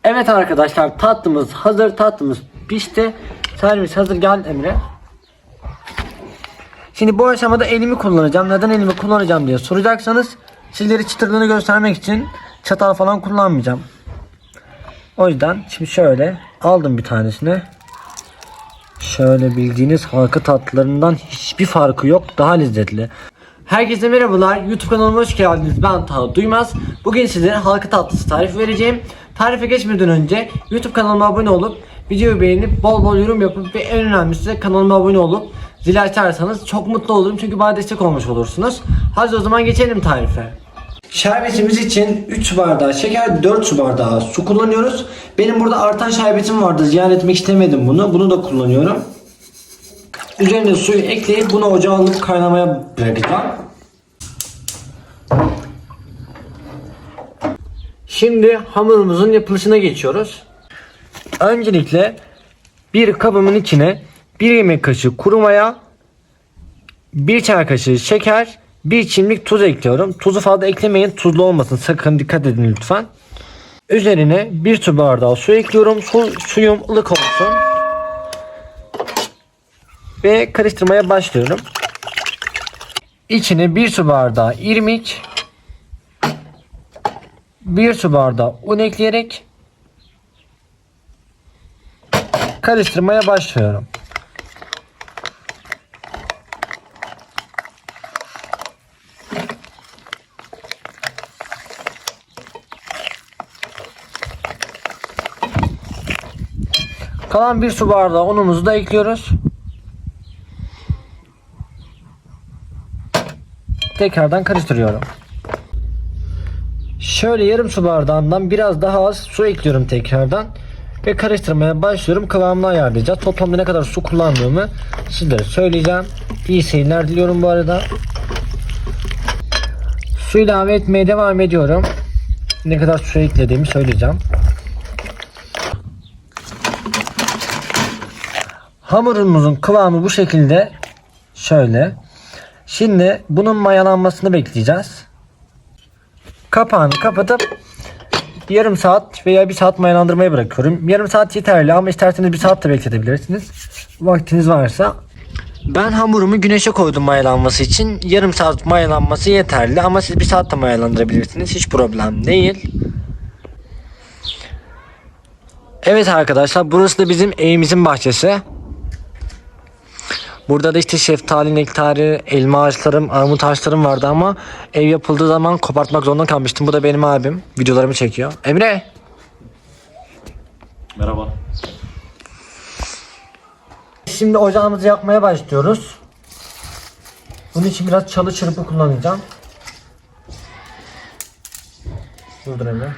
Evet arkadaşlar, tatlımız hazır, tatlımız pişti. Servis hazır, gel Emre. Şimdi bu aşamada elimi kullanacağım. Neden elimi kullanacağım diye soracaksanız, sizlere çıtırlığını göstermek için çatal falan kullanmayacağım. O yüzden şimdi şöyle aldım bir tanesini. Şöyle bildiğiniz halka tatlılarından hiçbir farkı yok. Daha lezzetli. Herkese merhabalar. YouTube kanalıma hoş geldiniz. Ben Taha Duymaz. Bugün sizlere halka tatlısı tarifi vereceğim. Tarife geçmeden önce YouTube kanalıma abone olup videoyu beğenip bol bol yorum yapıp ve en önemlisi de kanalıma abone olup zili açarsanız çok mutlu olurum. Çünkü bana destek olmuş olursunuz. Hadi o zaman geçelim tarife. Şerbetimiz için 3 su bardağı şeker, 4 su bardağı su kullanıyoruz. Benim burada artan şerbetim vardı. Ziyan etmek istemedim bunu. Bunu da kullanıyorum. Üzerine suyu ekleyip bunu ocağa alıp kaynamaya bırakacağım. Şimdi hamurumuzun yapılışına geçiyoruz. Öncelikle bir kabımın içine 1 yemek kaşığı kuru maya, 1 çay kaşığı şeker, 1 çimdik tuz ekliyorum. Tuzu fazla eklemeyin, tuzlu olmasın, sakın dikkat edin lütfen. Üzerine 1 su bardağı su ekliyorum. Suyum ılık olsun. Ve karıştırmaya başlıyorum. İçine 1 su bardağı irmik, 1 su bardağı un ekleyerek karıştırmaya başlıyorum. Kalan 1 su bardağı unumuzu da ekliyoruz. Tekrardan karıştırıyorum. Şöyle yarım su bardağından biraz daha az su ekliyorum tekrardan. Ve karıştırmaya başlıyorum. Kıvamını ayarlayacağız. Toplamda ne kadar su kullandığımı sizlere söyleyeceğim. İyi seyirler diliyorum bu arada. Su ilave etmeye devam ediyorum. Ne kadar su eklediğimi söyleyeceğim. Hamurumuzun kıvamı bu şekilde. Şöyle. Şimdi bunun mayalanmasını bekleyeceğiz. Kapağını kapatıp yarım saat veya 1 saat mayalandırmaya bırakıyorum. Yarım saat yeterli ama isterseniz 1 saat de bekletebilirsiniz. Vaktiniz varsa. Ben hamurumu güneşe koydum mayalanması için. Yarım saat mayalanması yeterli ama siz 1 saat de mayalandırabilirsiniz. Hiç problem değil. Evet arkadaşlar, burası da bizim evimizin bahçesi. Burada da işte şeftali, nektarı, elma ağaçlarım, armut ağaçlarım vardı ama ev yapıldığı zaman kopartmak zorunda kalmıştım. Bu da benim abim. Videolarımı çekiyor. Emre! Merhaba. Şimdi ocağımızı yakmaya başlıyoruz. Bunun için biraz çalı çırpı kullanacağım. Durdur Emre.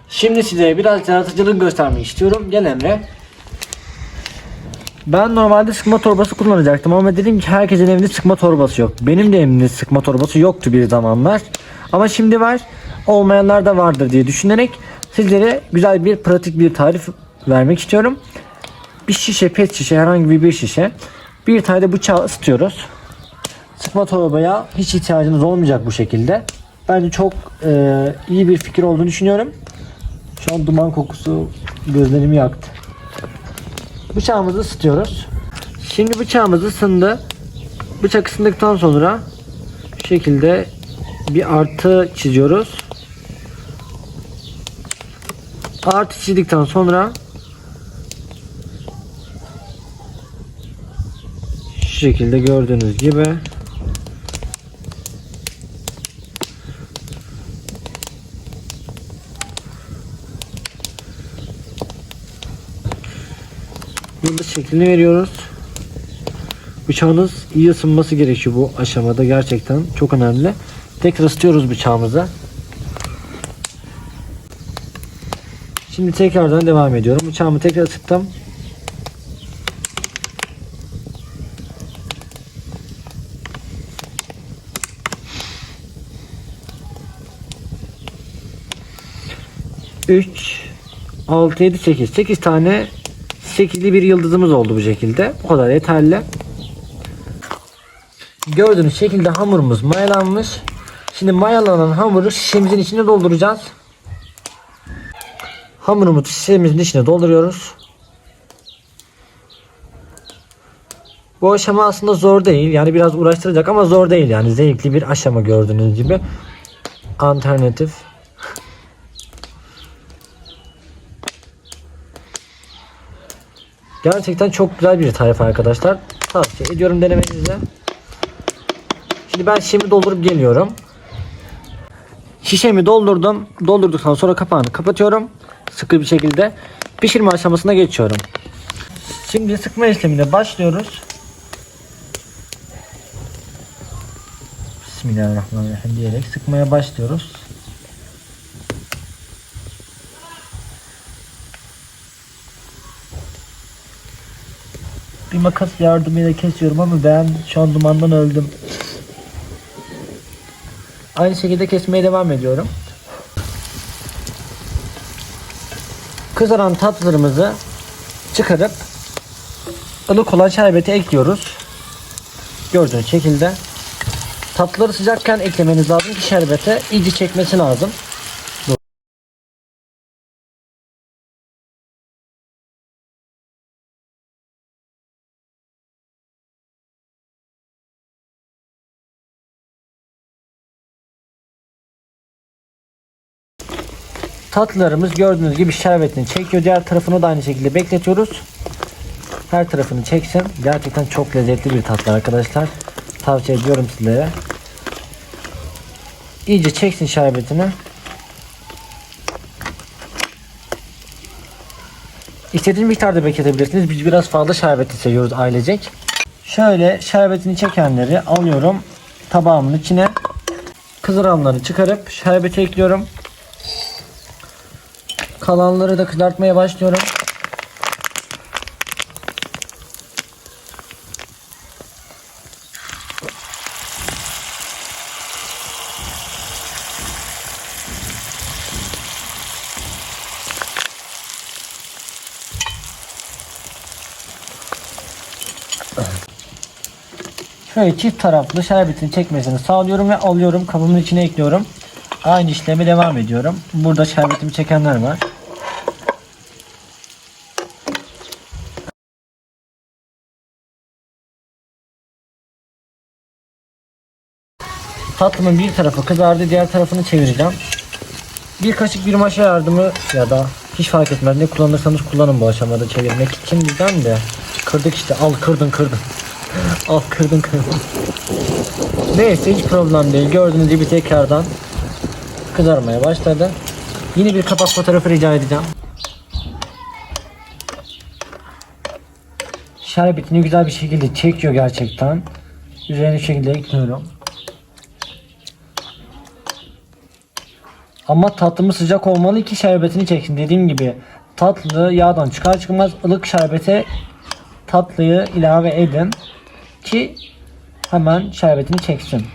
Şimdi size biraz yaratıcılık göstermek istiyorum. Gel Emre. Ben normalde sıkma torbası kullanacaktım ama dedim ki herkesin evinde sıkma torbası yok. Benim de evimde sıkma torbası yoktu bir zamanlar. Ama şimdi var. Olmayanlar da vardır diye düşünerek sizlere güzel bir pratik bir tarif vermek istiyorum. Bir şişe, pet şişe, herhangi bir şişe. Bir tane de bıçağı ısıtıyoruz. Sıkma torbaya hiç ihtiyacınız olmayacak bu şekilde. Bence çok iyi bir fikir olduğunu düşünüyorum. Şu an duman kokusu gözlerimi yaktı. Bıçağımızı ısıtıyoruz. Şimdi bıçağımız ısındı. Bıçak ısındıktan sonra şu şekilde bir artı çiziyoruz. Artı çizdikten sonra şu şekilde gördüğünüz gibi yıldız şeklini veriyoruz. Bıçağınız iyi ısınması gerekiyor bu aşamada, gerçekten çok önemli. Tekrar ısıtıyoruz bıçağımızı. Şimdi tekrardan devam ediyorum. Bıçağımı tekrar ısıttım. Üç 6, 7, 8. 8 tane 8'li bir yıldızımız oldu bu şekilde. O kadar yeterli. Gördüğünüz şekilde hamurumuz mayalanmış. Şimdi mayalanan hamuru şişemizin içine dolduracağız. Hamurumuzu şişemizin içine dolduruyoruz. Bu aşama aslında zor değil. Yani biraz uğraştıracak ama zor değil. Yani zevkli bir aşama gördüğünüz gibi. Alternatif. Gerçekten çok güzel bir tarif arkadaşlar. Tavsiye ediyorum denemenizi. Şimdi ben şişemi doldurup geliyorum. Şişemi doldurdum. Doldurduktan sonra kapağını kapatıyorum. Sıkı bir şekilde pişirme aşamasına geçiyorum. Şimdi sıkma işlemine başlıyoruz. Bismillahirrahmanirrahim diyerek sıkmaya başlıyoruz. Bir makas yardımıyla kesiyorum ama ben şu an dumandan öldüm. Aynı şekilde kesmeye devam ediyorum. Kızaran tatlılarımızı çıkarıp ılık olan şerbeti ekliyoruz. Gördüğünüz şekilde. Tatlıları sıcakken eklemeniz lazım ki şerbete iyice çekmesi lazım. Tatlılarımız gördüğünüz gibi şerbetini çekiyor. Diğer tarafını da aynı şekilde bekletiyoruz. Her tarafını çeksin. Gerçekten çok lezzetli bir tatlı arkadaşlar. Tavsiye ediyorum sizlere. İyice çeksin şerbetini. İstediğiniz miktarda bekletebilirsiniz. Biz biraz fazla şerbeti seviyoruz ailecek. Şöyle şerbetini çekenleri alıyorum tabağımın içine. Kızaranları çıkarıp şerbeti ekliyorum. Kalanları da kızartmaya başlıyorum. Şöyle çift taraflı şerbetini çekmesini sağlıyorum ve alıyorum kabımın içine ekliyorum. Aynı işleme devam ediyorum. Burada şerbetimi çekenler var. Tatlımın bir tarafı kızardı, diğer tarafını çevireceğim. Bir kaşık bir maşa yardımı ya da hiç fark etmez ne kullanırsanız kullanın bu aşamada çevirmek için. Bizden de kırdık işte, al kırdın. Al kırdın. Neyse hiç problem değil. Gördüğünüz gibi tekrardan kızarmaya başladı. Yine bir kapak fotoğrafı rica edeceğim. Şerbetini güzel bir şekilde çekiyor gerçekten. Üzerine şu şekilde ekliyorum. Ama tatlımız sıcak olmalı ki şerbetini çeksin. Dediğim gibi tatlı yağdan çıkar çıkmaz ılık şerbete tatlıyı ilave edin ki hemen şerbetini çeksin.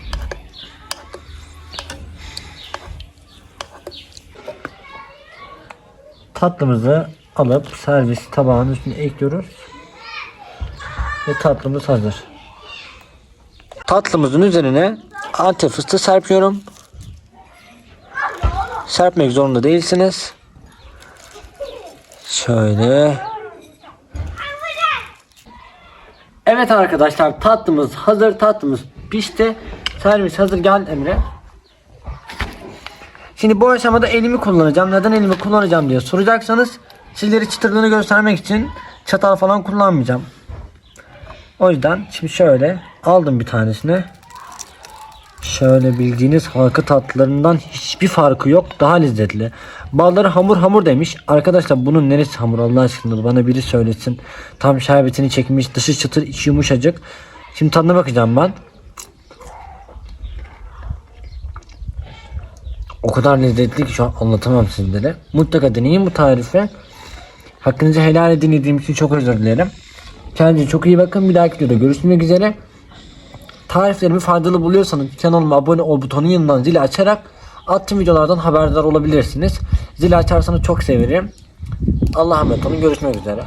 Tatlımızı alıp servis tabağının üstüne ekliyoruz. Ve tatlımız hazır. Tatlımızın üzerine Antep fıstığı serpiyorum. Serpmek zorunda değilsiniz. Şöyle. Evet arkadaşlar, tatlımız hazır. Tatlımız pişti. Servis hazır. Gel Emre. Şimdi bu aşamada elimi kullanacağım. Neden elimi kullanacağım diye soracaksanız, sizlere çıtırlığını göstermek için çatal falan kullanmayacağım. O yüzden şimdi şöyle aldım bir tanesini. Şöyle bildiğiniz halka tatlılarından hiçbir farkı yok. Daha lezzetli. Bazıları hamur hamur demiş. Arkadaşlar bunun neresi hamur Allah aşkına, bana biri söylesin. Tam şerbetini çekmiş, dışı çıtır, içi yumuşacık. Şimdi tadına bakacağım ben. O kadar lezzetli ki şu an anlatamam sizlere. Mutlaka deneyin bu tarifi. Hakkınızı helal edin dediğim için çok özür dilerim. Kendinize çok iyi bakın. Bir dahaki videoda görüşmek üzere. Tariflerimi faydalı buluyorsanız kanalıma abone ol butonunun yanından zili açarak attığım videolardan haberdar olabilirsiniz. Zili açarsanız çok sevinirim. Allah'a emanet olun. Görüşmek üzere.